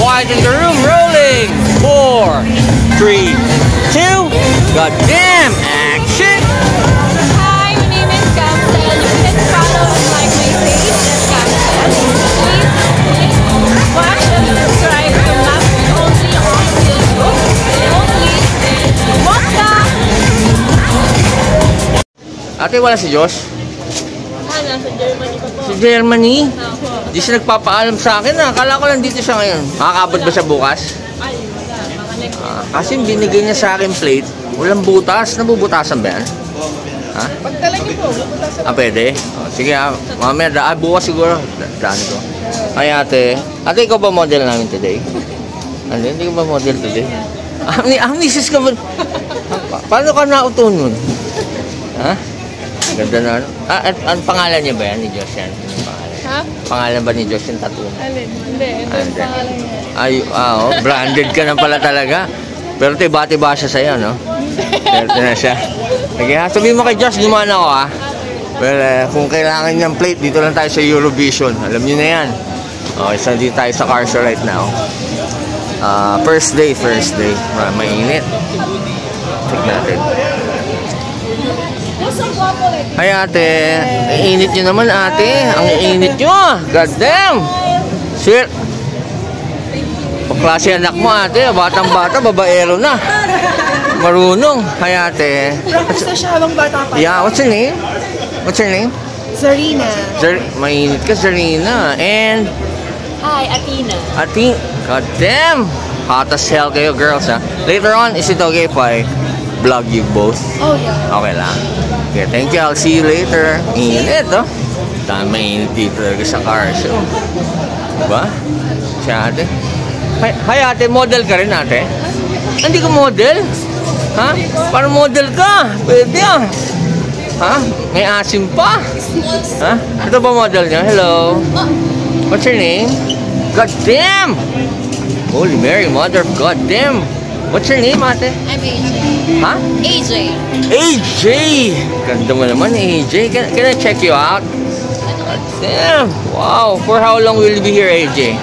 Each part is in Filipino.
Quiet in the room, rolling. 4, 3, 2, goddamn, action! Hi, my name is Captain. You can follow and like my page at Captain. Please watch and subscribe to Map only on YouTube. Only Waka! Ate, wala si Josh? Nasa Germany pa po. Si Germany? Ako. Di siya nagpapaalam sa akin na. Akala ko lang dito siya ngayon. Makakabot ba siya bukas? Ay, wala. Mga next Kasi binigay niya sa akin plate. Walang butas. Nabubutasan ba yan? Ha? Pagdala niyo po, bubutasan. Pwede? Sige mamaya. Bukas siguro. Daan ko. Ay ate. Ate, ikaw ba model namin today? Ano? Hindi ka ba model today? Misis ka ba? Paano ka nauto nun? Ha? Ganda na ano? Ang pangalan niya ba yan ni Josh yan? Ha? Pangalan ba ni Josh yung tattoo? Alin? Hindi. Ito yung pangalan niya. Ay, branded ka na pala talaga. Pero tiba-tiba siya sa'yo, no? Pero na siya. Sige ha, sabihin mo kay Josh, gumawa ako ha. Well, kung kailangan niyang plate, dito lang tayo sa Eurovision. Alam niyo na yan. Okay, so dito tayo sa car show right now. First day. Mainit. Check natin. Ay ate, init nyo naman ate. Ang init nyo. God damn. Sweet. Klase anak mo ate. Batang-bata, babaero na. Marunong. Ay ate. Practice na siya habang bata pa. Yeah, what's your name? What's your name? Zarina. Mainit ka, Zarina. And Hi, Athena. Ati, god damn. Hot as hell kayo girls ha. Later on, is it okay if I vlog you both? Oh yeah. Okay lang. Okay, thank you. I'll see you later. Init, oh. Dahil mainit dito talaga sa car show. Diba? Si ate. Hi, ate. Model ka rin, ate? Hindi ka model? Ha? Parang model ka. Pwede ah. Ha? May asim pa. Ha? Ito ba model niya? Hello. What's your name? God damn! Holy Mary, mother of God damn! What's your name, ate? I'm AJ. Ha? AJ. AJ! Ganda mo naman, AJ. Can I check you out? God damn! Wow! For how long will you be here, AJ?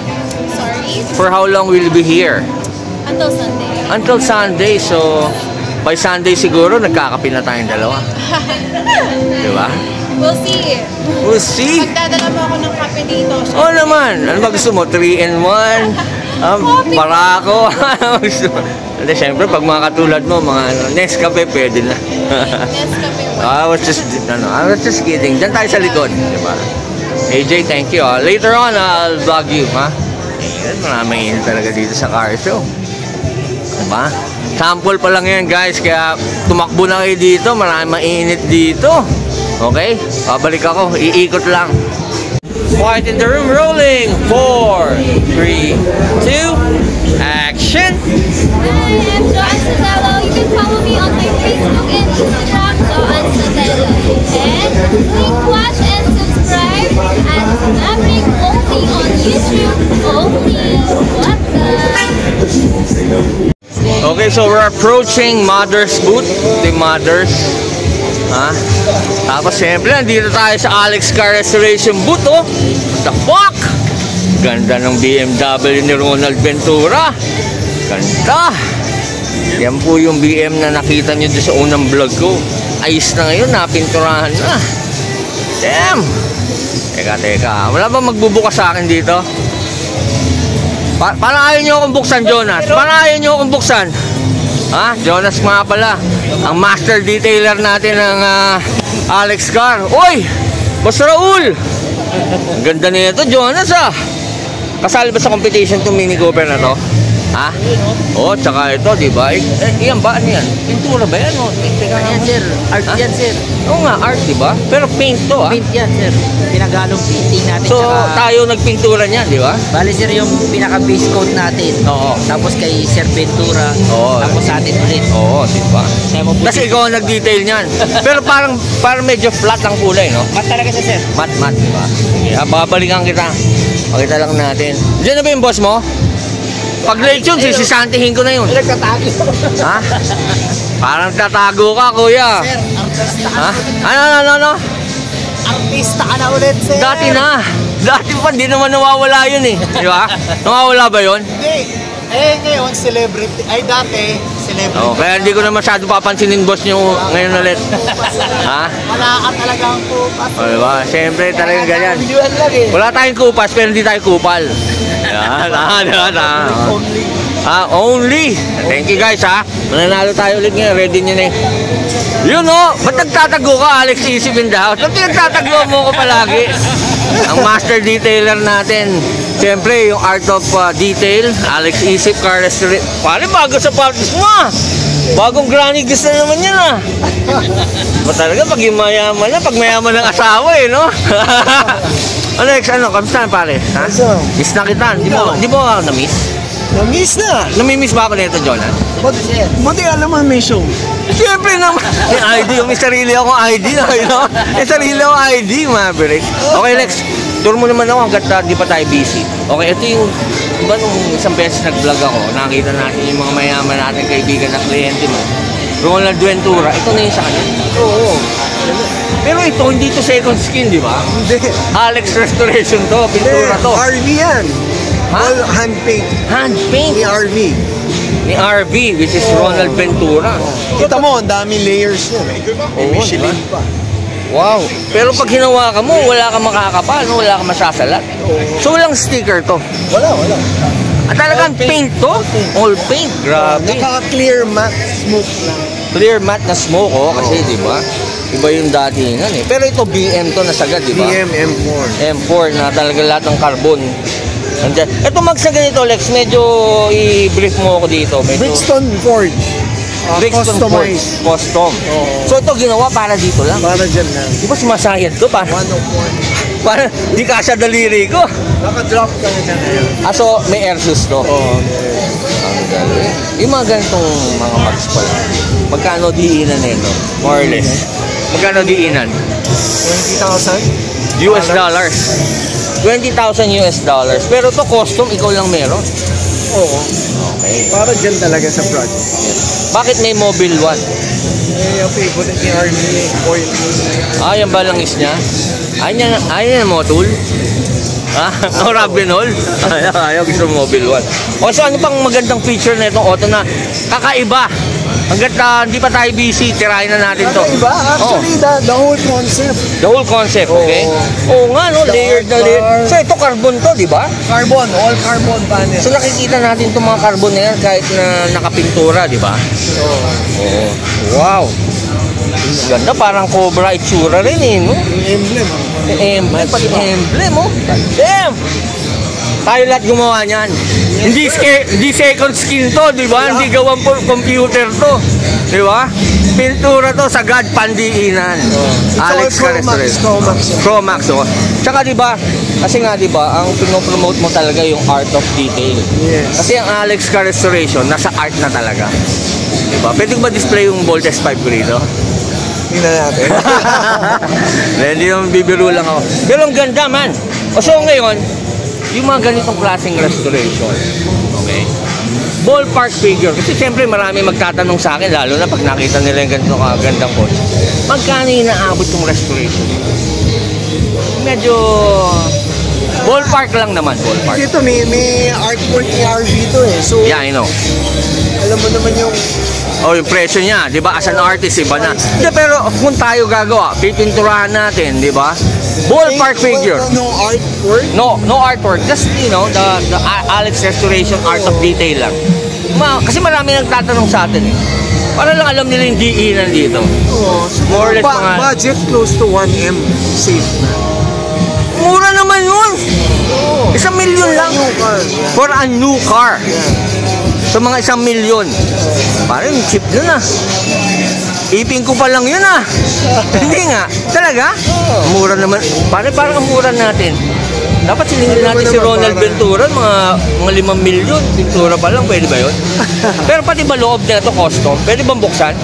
Sorry? For how long will you be here? Until Sunday. Until Sunday. So, by Sunday siguro, nagkakape na tayong dalawa. Diba? We'll see. We'll see. Magdadala mo ako ng kape dito. Oo naman. Ano ba gusto mo? 3-in-1? Barako? Ano gusto mo? Hindi, syempre, pag mga katulad mo, mga Nescafe, pwede na. Nescafe. I was just kidding. Diyan tayo sa likod. Diba? AJ, thank you. Later on, I'll vlog you. Ha? Maraming init talaga dito sa car show. Diba? Sample pa lang yan, guys. Kaya tumakbo na kayo dito. Maraming mainit dito. Okay? Babalik ako. Iikot lang. Quiet in the room, rolling. 4, 3, 2, action! Hi, I'm Joanne Sotelo. You can follow me on my Facebook and Instagram, Joanne Sotelo. And please watch and subscribe at Maverick only on YouTube. Only. What the? Okay, so we're approaching Mother's booth. The Mother's. Ha? Tapos siyempre, nandito tayo sa Alex Car Restoration booth, oh. What the fuck? Ganda ng BMW ni Ronald Ventura. Ganda. Yan po yung BM na nakita nyo doon sa unang vlog ko. Ayos na ngayon, napinturahan na. Damn. Teka. Wala ba magbubukas sa akin dito? Parang ayaw nyo akong buksan, Jonas. Parang ayaw nyo akong buksan. Ha? Jonas nga pala. Ang master detailer natin ng Alex Car. Uy! Boss Raul! Ang ganda nito, Jonas ah. Kasali ba sa competition itong Mini Cooper na to? Ha? Oh, tsaka ito, di ba? Iyan ba? Ano yan? Pintura ba yan? Oh, Yan sir. Art yan sir. Oo nga, art, di ba? Pero paint to, ah. Paint yan sir. Pinagalong painting natin. So, tayo nagpintura niyan, di ba? Bali sir yung pinaka-base coat natin. Oo. Tapos kay Sir Ventura. Oo. Tapos sa atin ulit. Oo, di ba? Kasi ikaw ang nag-detail niyan. Pero parang medyo flat ang kulay, no? Mat talaga siya sir. Mat, di ba? Yeah, babalikan kita. Pakita lang natin. Diyan na ba yung boss mo? Pag late yun, sisisantihin ko na yun. Nagtatago. Ha? Parang tatago ka, kuya. Sir, artista Ha? ka. Ano? Artista ka na ulit sir. Dati na. Dati pa, di naman nawawala yun eh. Di ba? Nawawala ba yun? Hindi. Eh, ngayon, celebrity. Ay, dati, celebrity. Oh, kaya hindi ko na masyado papansinin boss nyo ngayon ulit. Ha? Wala ka talagang kupas. O, diba? Siyempre, talagang ganyan. Videoan lang eh. Wala tayong kupas, pero hindi tayo kupal. Yan, diba? Only. Only. Thank you guys, ha. Mananalo tayo ulit ngayon. Ready nyo na eh. Yun o, ba't nagtatago ka, Alex Isip in the house? Ba't nagtatago mo ko palagi? Ang master detailer natin. Siyempre, yung art of detail, Alex Isip, car restoration. Pare, bago sa parties mo ah. Bagong granny gusto na naman yan ah. Ba talaga, pag yung mayaman na, pag mayaman ng asawa eh, no? Alex, ano, kamusta na pare? Ha? Miss na kita. Di mo ako na-miss? Na-miss na. Namimiss ba ako nito, Jonas? Buti alam mo may show. Siyempre naman. May ID, may sarili akong ID. No? May sarili akong ID, Maverick. Okay, Lex. Tour mo naman ako hanggat di pa tayo busy. Okay, ito yung, diba nung isang beses nag-vlog ako, nakita natin yung mga mayaman natin kaibigan na kliyente mo. Ronald Ventura, ito na yung sa kanya. Oo. Pero ito, hindi to second skin, di ba? Hindi. Alex Restoration to, pintura to. RV yan. Ha? All hand paint. Hand paint Ni RV. ni RV, which is Ronald Ventura. Kita mo, ang daming layers yan. Oo, Michelin diba? pa. Wow. Pero pag hinawakan mo, wala kang makakapal, no? Wala kang masasalat. So walang sticker to. Wala. At talagang paint to? All paint. Grabe. Naka-clear matte smoke lang. Clear matte na smoke, oh. Kasi, di ba? Iba yung datingan eh. Pero ito, BM to nasagad, di ba? BM M4. M4 na talaga lahat ng carbon. Andyan. Ito magsa ganito, Lex. Medyo i-brief mo ako dito. Medyo... Brixton Ford. Brixton Ford. Customized. Custom. So ito ginawa para dito lang. Para dyan lang. Di ba sumasayad to? Para, 101. para di kasya daliri ko. Naka-drop ka na dyan ngayon. So may air shoes to. Oo. Ang galing. Yung mga ganitong mga mags pala. Magkano diinan nito? More or less. Magkano diinan? 20,000? US dollars. 20,000 US dollars. Pero to custom, ikaw lang meron. Oo. Okay. Para dyan talaga sa project. Bakit may mobile one? Eh, yung favorite ni Army, oil. Yan ba langis niya? Ayan mo, tool? No Rabinol? Ayaw, gusto mobile one. O so ano pang magandang feature na itong auto na kakaiba? Hanggat hindi pa tayo busy, tirahin na natin to. Iba, actually, the whole concept. The whole concept, okay? Oo nga, no? Layered na layered. So ito carbon to, di ba? Carbon, all carbon panel. So nakikita natin itong mga carbon na yan kahit na nakapintura, di ba? Oo. Wow! Ganda, parang Cobra itsura rin eh, no? Yung emblem. Emblem, pati emblem, oh. Damn! Tayo lahat gumawa niyan. Hindi second skin to, di ba? Hindi gawang computer to. Di ba? Pintura to sa God pandiinan. Alex Carestres. Chromax, oh. Tsaka di ba? Kasi nga di ba, ang pinopromote mo talaga yung art of detail. Yes. Kasi ang Alex Carestation nasa art na talaga. Di ba? Pwede ba display yung Voltes 5 ko rito? Tingnan natin. Hindi yung bibiro lang ako. Pero ang ganda man. O so ngayon, yung mga ganitong klaseng restoration, okay? Ballpark figure. Kasi siyempre marami magtatanong sa akin, lalo na pag nakita nila yung ganito kagandang kotse. Magkano yung naabot yung restoration? Medyo ballpark lang naman, ballpark. Ito, may artwork ni RV to eh. So, Yeah, I know. alam mo naman yung Yung presyo niya, di ba? As an artist, iba na. Di, pero kung tayo gagawa, pipinturahan natin, di ba? Ballpark figure. No artwork. No artwork. Just, the Alex Restoration art of detail lang. Kasi marami nagtatanong sa atin eh. Para lang alam nila yung diinan dito. More or less mga... Budget close to 1M. Safe na. Mura naman yun! 1 million lang. New car. For a new car. So mga 1 million. Parang cheap yun ah. Ipin ko pa lang yun ah. Hindi nga. Talaga? Mura naman. Parang mura natin. Dapat siningil natin si Ronald Ventura, mga 5 million. Ventura pa lang, pwede ba yun? Pero pati ba loob na ito custom? Pwede bang buksan?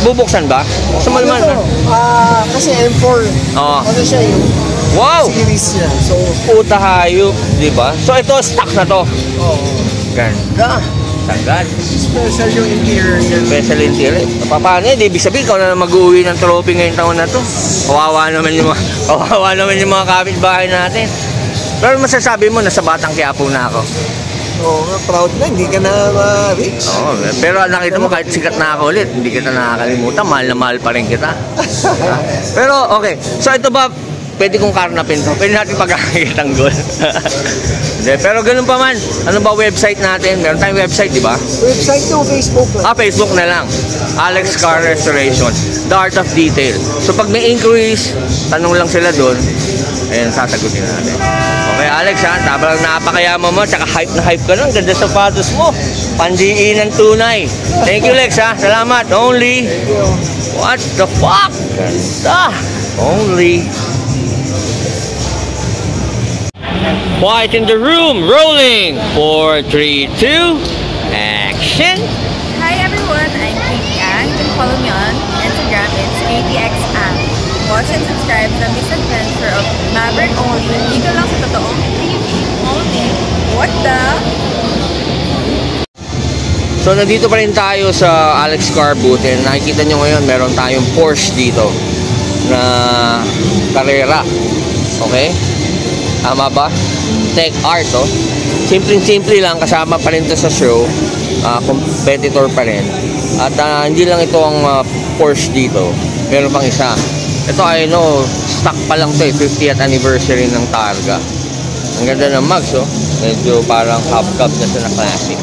Bubuksan ba? Sa malaman na. Kasi M4. Oo. Ano siya yung Wow! series niya. So, Puta hayop, di ba? So ito, stock na to. oo. Ganda. Sagad. Special yung interior niya. Special interior. Paano yun? Ibig sabihin, ikaw na mag-uwi ng trophy ngayong taon na to. Kawawa naman yung mga kapitbahay natin. Pero masasabi mo, nasa Batang Quiapo na ako. Oo nga, proud na. Hindi ka na ma-reach. Oo, pero nakita mo, kahit sikat na ako ulit, hindi kita nakakalimutan. Mahal na mahal pa rin kita. Pero, okay. So, ito ba, pwede kong karnapin to? Pwede natin pagkakakitanggol. Pero ganun pa man, ano ba website natin? Meron tayong website, di ba? Website to, Facebook lang. Facebook na lang. Alex Car Restoration. The Art of Detail. So pag may inquiries, tanong lang sila doon. Ayun, sasagutin natin. Okay, Alex ha, tabang napakayaman mo, tsaka hype na hype ka nun. Ganda sapatos mo. Pandiin ng tunay. Thank you, Lex ha. Salamat. Only. What the fuck? Ganda. Only. Quiet in the room, rolling. 4, 3, 2, action. Hi everyone, I'm Katie Ang. You can follow me on Instagram, it's KTXAng. Watch and subscribe sa misadventure of Maverick Only. Dito lang sa totoong TV only. What the? So nandito pa rin tayo sa Alex Car Booth and nakikita nyo ngayon meron tayong Porsche dito na Carrera. Okay? Tama ba? Tech Art, oh. Simpleng-simple lang, kasama pa rin ito sa show. Competitor pa rin. At hindi lang ito ang Porsche dito. Meron pang isa. Ito ay stock pa lang ito 50th anniversary ng Targa. Ang ganda ng mags, oh. Medyo parang hubcap na siya na classic.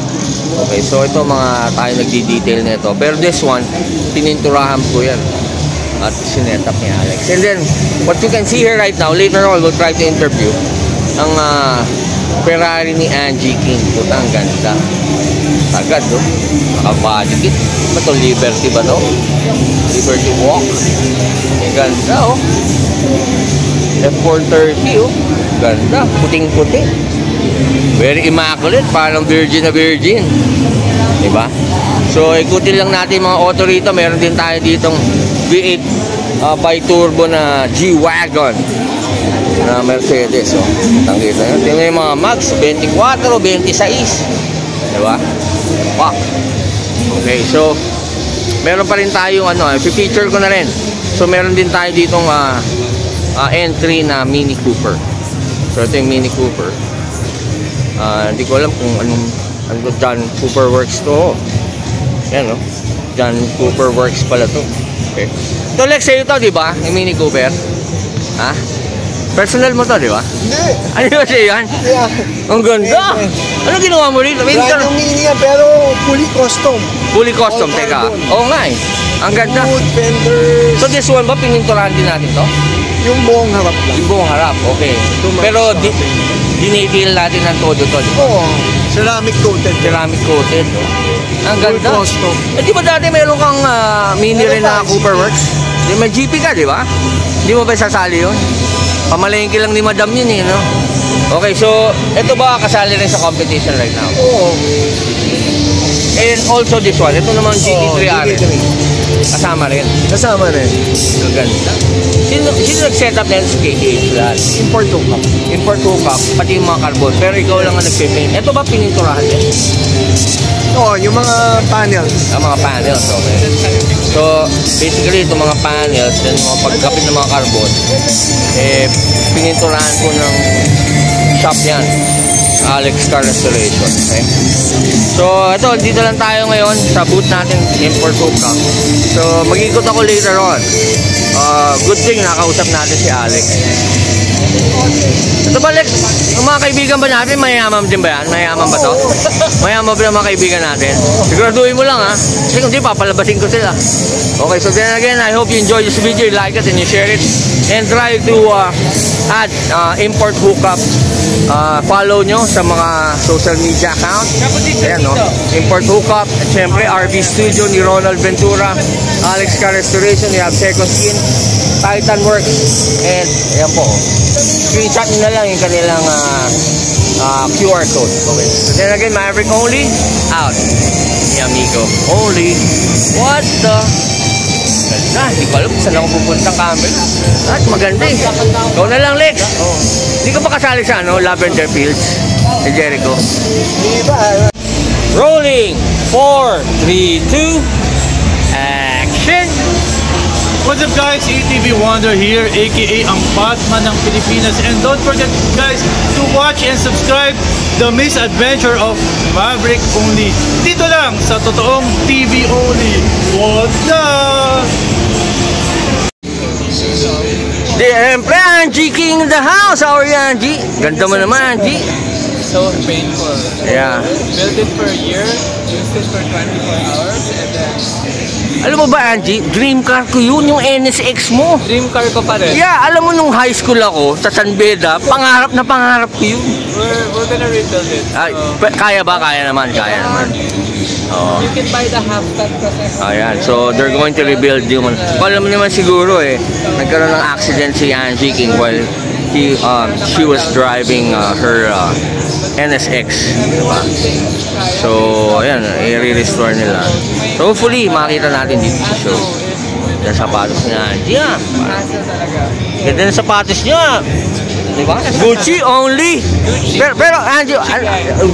Okay, so ito mga tayo nagdi-detail na ito. Pero this one, pininturahan ko yan. At sinetap ni Alex. And then, what you can see here right now, later on, we'll try to interview ang Ferrari ni Angie King. Puta, ang ganda. Agad, no? Nakabody kit. Ba ito? Liberty ba to? Liberty Walk. Ang ganda, oh. F430, oh. Ganda. Puting-puti. Very immaculate. Parang virgin na virgin. Diba? So, ikutin lang natin mga auto rito. Meron din tayo ditong V8 bi-turbo na G-Wagon na Mercedes, oh. Tangkita nyo. Tingnan yung mga mags, 24, 26. Diba? Fuck. Okay, so meron pa rin tayong i-feature ko na rin. So meron din tayo ditong entry na Mini Cooper. So ito yung Mini Cooper. Hindi ko alam kung anong John Cooper Works to. Yan, no? John Cooper Works pala to. Okay. Ito, Lex, sa'yo to, di ba? Yung Mini Cooper. Ha? Personal mo to, di ba? Hindi. Ano ba sa'yo yan? Yeah. Ang ganda. Ano ginawa mo rito? Brand yung Mini yan, pero fully custom. Fully custom, All teka. carbon. Oo nga eh. Ang ganda. Wood, fenders. So this one ba, pininturahan din natin to? Yung buong harap lang. Yung buong harap, okay. Pero dinetail natin ng todo to, di ba? Oo. Ceramic coated. Ceramic coated. Ang Full ganda. custom. Eh di ba dati meron kang mini rin na Cooper Works? Di may GP ka, di ba? Di mo ba sasali yun? Pamalengke lang ni Madam yun eh, no? Okay, so ito ba kasali rin sa competition right now? Oo. And also this one, ito naman GT3R. Kasama rin. Kasama rin. Ang ganda. Sino nag-setup na yun sa KTH lahat? Import hookup. Import hookup, pati yung mga carbon. Pero ikaw lang ang nag-paint. Ito ba pininturahan din? Oo, yung mga panels. Ang mga panels, okay. So, basically, itong mga panels, then mga pagkapit ng mga carbon, pininturahan ko ng shop yan. Alex Car Restoration, okay? So, ito, dito lang tayo ngayon sa booth natin, import hookup. So, mag-ikot ako later on. Good thing, nakausap natin si Alex. Ito ba, Lex? Ang mga kaibigan ba natin, mayayaman din ba yan? Mayayaman ba to? Mayayaman ba yung mga kaibigan natin? Siguraduhin mo lang, ha? Kasi kung di, papalabasin ko sila. Okay, so then again, I hope you enjoy this video. You like it and you share it. And try to add import hookup. Follow nyo sa mga social media account. Ayan, no? Import hookup. At syempre, RV Studio ni Ronald Ventura. Alex Car Restoration. We have Second Skin. Titan Works. And, ayan po. Screenshot nyo na lang yung kanilang QR code. Okay. So then again, Maverick Only. Out. Ni amigo. Only. What the... Ganda, hindi ko alam kung saan ako pupuntang camera. At maganda eh. Ikaw na lang, Lex. Hindi ka pa kasali sa Lavender Fields ni Jericho? Di ba? Rolling. 4, 3, 2. Action. What's up guys, ATV Wonder here, aka ang Batman ng Pilipinas. And don't forget guys to watch and subscribe the Misadventure of Maverick Only. Dito lang sa totoong TV Only. What the? Siyempre, Angie King in the house. How are you, Angie? Ganda mo naman, Angie. So painful. Yeah. Built it for a year, used it for 24 hours, and then Alam mo ba, Angie? Dream car ko yun, yung NSX mo. dream car ko pa rin. Yeah, alam mo nung high school ako, sa San Beda, pangarap na pangarap ko yun. We're gonna rebuild it. So, Ay, kaya ba? Kaya naman, kaya naman. Oo. you can buy the half cut kasi. Ayan, so they're going to rebuild yung... Alam mo naman siguro nagkaroon ng accident si Angie King while she was driving her NSX, diba? So, ayan, i-restore nila. So, hopefully, makita natin dito sa show. Yung sapatos niya, Angie, ganda ng sapatos niya. Diba? Gucci only. Pero Angie,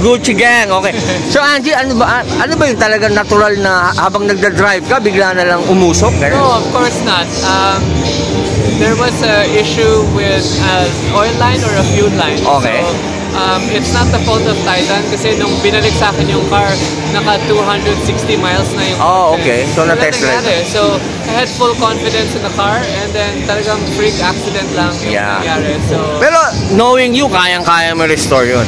Gucci gang, okay. So Angie, ano ba yung talagang natural na habang nagda-drive ka, bigla na lang umusok? No, of course not. There was a issue with an oil line or a fuel line. Okay. So, it's not the fault of Titan kasi nung binalik sa akin yung car, naka 260 miles na yung Oh, okay. So, na-test drive. So, I had full confidence in the car and then talagang freak accident lang yung nangyari. So, Pero knowing you, kayang-kaya mo restore yun.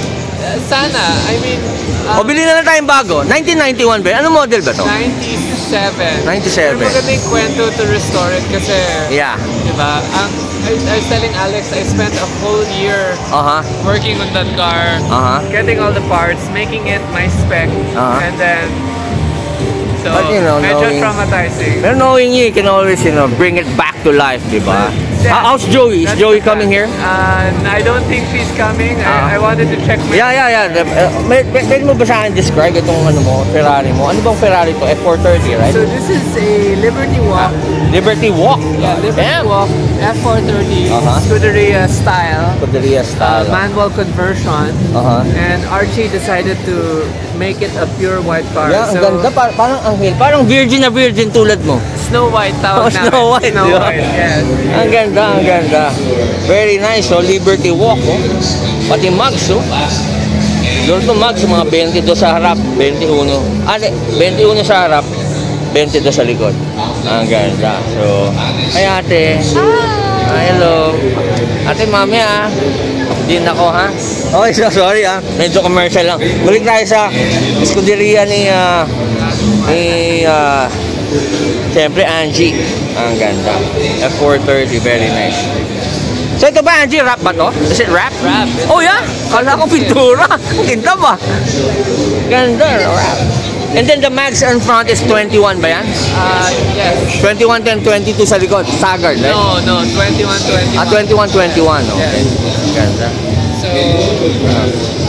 sana, I mean, O, bili na lang tayong bago. 1991 ba? Ano model ba to? 97. 97. Pero maganda yung kwento to restore it kasi, Yeah. diba, I was telling Alex, I spent a whole year working on that car, getting all the parts, making it my spec, and then, so, But, you know, medyo knowing- traumatizing. Pero knowing you can always, bring it back to life, di ba? Yeah. How's Joey? Is That's Joey the coming here? I don't think she's coming. I wanted to check my... Yeah. Pwede mo ba sa akin describe itong Ferrari mo? Ano bang Ferrari to? F430, right? So this is a Liberty Walk. Liberty Walk. Yeah, Liberty Walk, F430, Scuderia style. Scuderia style. Manual conversion. And Archie decided to make it a pure white car. Yeah, ang so, ganda. Parang anghel. Parang virgin na virgin tulad mo. Snow White tawag namin. Snow White, Snow di ba? White, yes. Ang ganda. Very nice. So, Liberty Walk, Pati mags, Doon to mags, mga 22 sa harap, 21. 21 sa harap, 22 sa likod. Ang ganda. So, ay ate. Hi, hello. Ate, mami, Din ako, ha? Okay, so sorry, Medyo commercial lang. Balik tayo sa eskuderia ni siyempre, Angie. Ang ganda. F430, very nice. So, ito ba, Angie? Wrap ba to? Is it wrap? Wrap. Oh, yeah? Kala ko pintura. Ganda ba? Ganda, wrap. And then the mags in front is 21 ba yan? Yes. 21, 10, 22 sa likod. Staggered, right? No, 21. 21, 21. Okay. Ganda. So,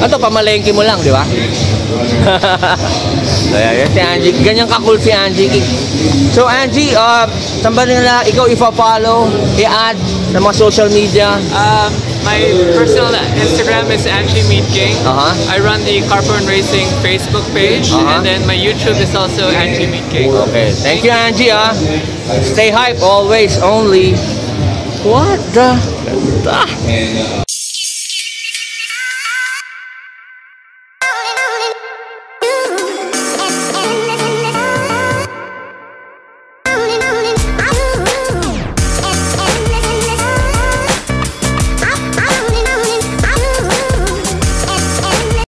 Ito, pamalengke mo lang, di ba? So, yan si Angie. Ganyan ka-cool si Angie. So, Angie, saan ba nila ikaw i-follow, i-add sa mga social media? my personal Instagram is Angie Meat King. I run the Carporn Racing Facebook page, and then my YouTube is also Angie Meat King. Okay. Thank you, Angie, Stay hype always, only. What the? Ganda.